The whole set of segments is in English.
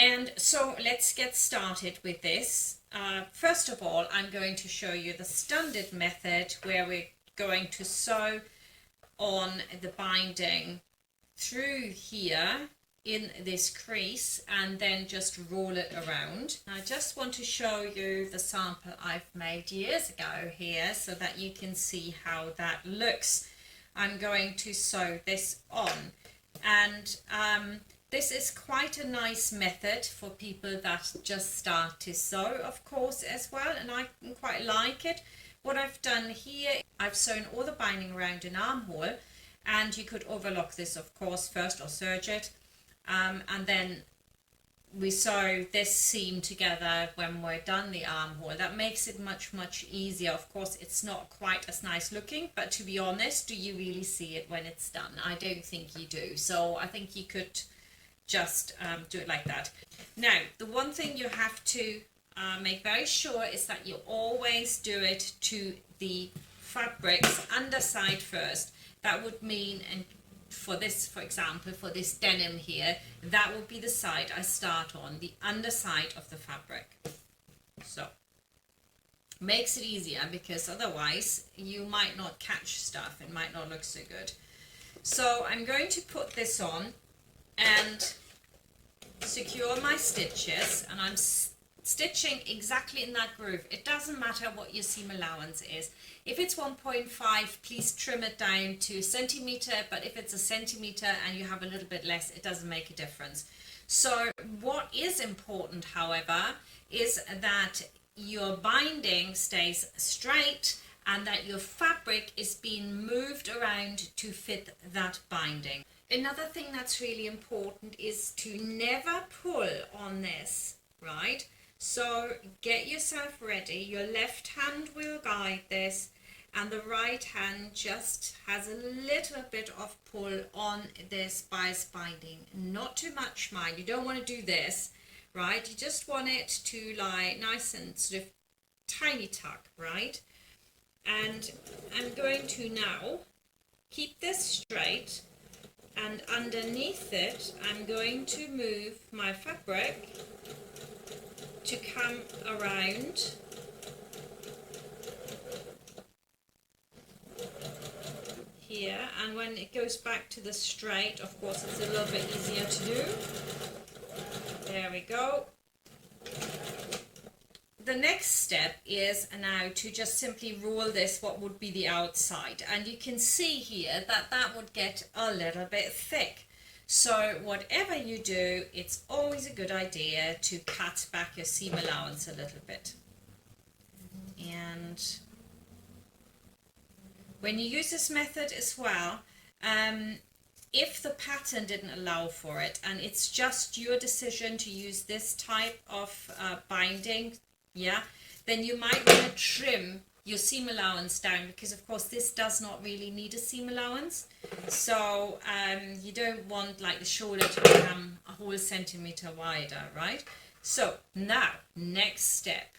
And so let's get started with this. First of all, I'm going to show you the standard method where we're going to sew on the binding through here in this crease and then just roll it around. I just want to show you the sample I've made years ago here so that you can see how that looks. I'm going to sew this on, and this is quite a nice method for people that just start to sew, of course, as well, and I quite like it. What I've done here, I've sewn all the binding around an armhole, and you could overlock this, of course, first or serge it, and then we sew this seam together when we're done the armhole. That makes it much easier. Of course, it's not quite as nice looking, but to be honest, do you really see it when it's done? I don't think you do. So I think you could just do it like that. Now, the one thing you have to make very sure is that you always do it to the fabric's underside first. That would mean, and for this, for example, for this denim here, that would be the side I start on, the underside of the fabric. So makes it easier, because otherwise you might not catch stuff, it might not look so good. So I'm going to put this on and secure my stitches, and I'm stitching exactly in that groove. It doesn't matter what your seam allowance is. If it's 1.5, please trim it down to a centimeter, but if it's a centimeter and you have a little bit less, it doesn't make a difference. So what is important, however, is that your binding stays straight and that your fabric is being moved around to fit that binding. Another thing that's really important is to never pull on this, right? So get yourself ready. Your left hand will guide this, and the right hand just has a little bit of pull on this bias binding. Not too much, mind. You don't want to do this, right? You just want it to lie nice and sort of tiny tuck, right? And I'm going to now keep this straight, and underneath it I'm going to move my fabric to come around here, and when it goes back to the straight, of course, it's a little bit easier to do. There we go. The next step is now to just simply roll this what would be the outside, and you can see here that that would get a little bit thick. So whatever you do, it's always a good idea to cut back your seam allowance a little bit. And when you use this method as well, if the pattern didn't allow for it and it's just your decision to use this type of binding, yeah, then you might want to trim your seam allowance down, because of course this does not really need a seam allowance. So you don't want like the shoulder to become a whole centimeter wider, right? So now, next step,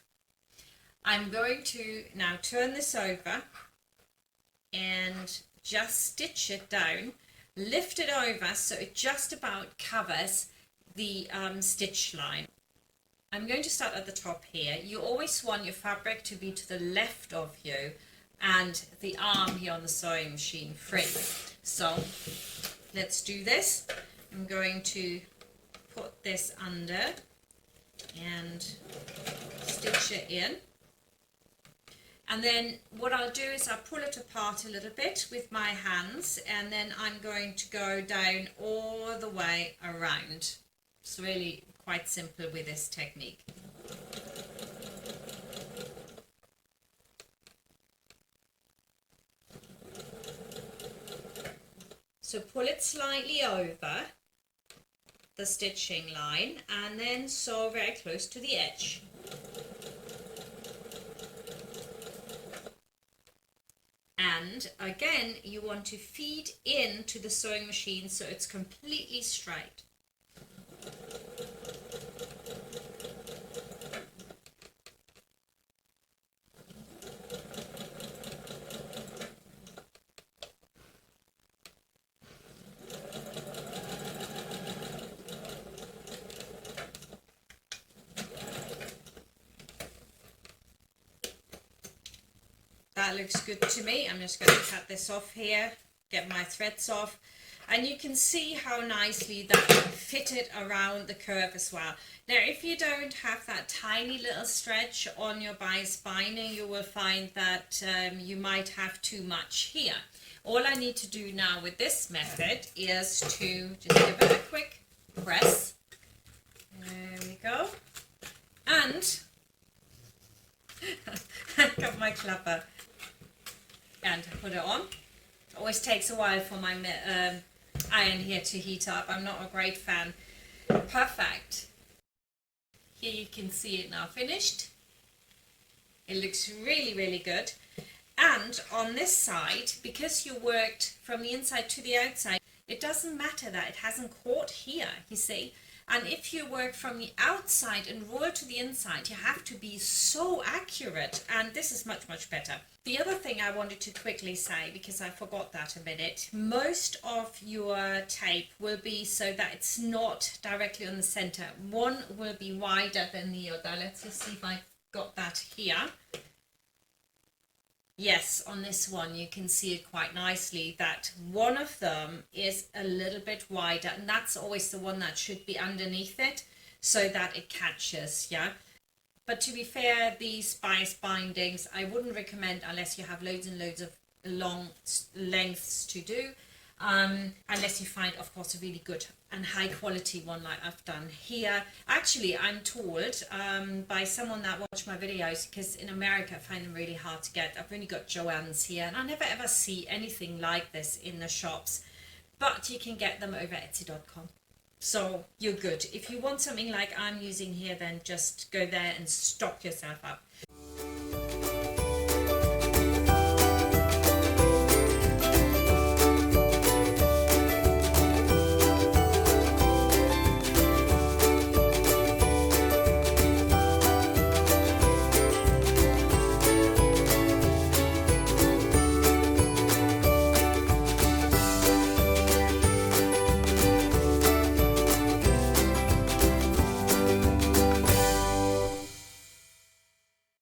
I'm going to now turn this over and just stitch it down, lift it over so it just about covers the stitch line. I'm going to start at the top here. You always want your fabric to be to the left of you and the arm here on the sewing machine free. So let's do this. I'm going to put this under and stitch it in. And then what I'll do is I'll pull it apart a little bit with my hands, and then I'm going to go down all the way around. It's really quite simple with this technique. So pull it slightly over the stitching line and then sew very close to the edge. And again, you want to feed into the sewing machine so it's completely straight. that looks good to me. I'm just going to cut this off here, get my threads off. And you can see how nicely that fitted around the curve as well. Now, if you don't have that tiny little stretch on your bias binding, you will find that you might have too much here. All I need to do now with this method is to just give it a quick press. There we go. And I got my clapper and put it on. It always takes a while for my iron here to heat up. I'm not a great fan. Perfect. Here you can see it now finished. It looks really, really good. And on this side, because you worked from the inside to the outside, it doesn't matter that it hasn't caught here, you see. And if you work from the outside and roll to the inside, you have to be so accurate. And this is much, much better. The other thing I wanted to quickly say, because I forgot that a minute, most of your tape will be so that it's not directly on the center. One will be wider than the other. Let's just see if I got that here. Yes, on this one you can see it quite nicely that one of them is a little bit wider, and that's always the one that should be underneath it so that it catches, yeah. But to be fair, these bias bindings I wouldn't recommend unless you have loads and loads of long lengths to do, unless you find, of course, a really good and high quality one like I've done here. Actually, I'm told by someone that watched my videos, because in America I find them really hard to get. I've only got Joann's here, and I never ever see anything like this in the shops, but you can get them over Etsy.com. So you're good. If you want something like I'm using here, then just go there and stock yourself up.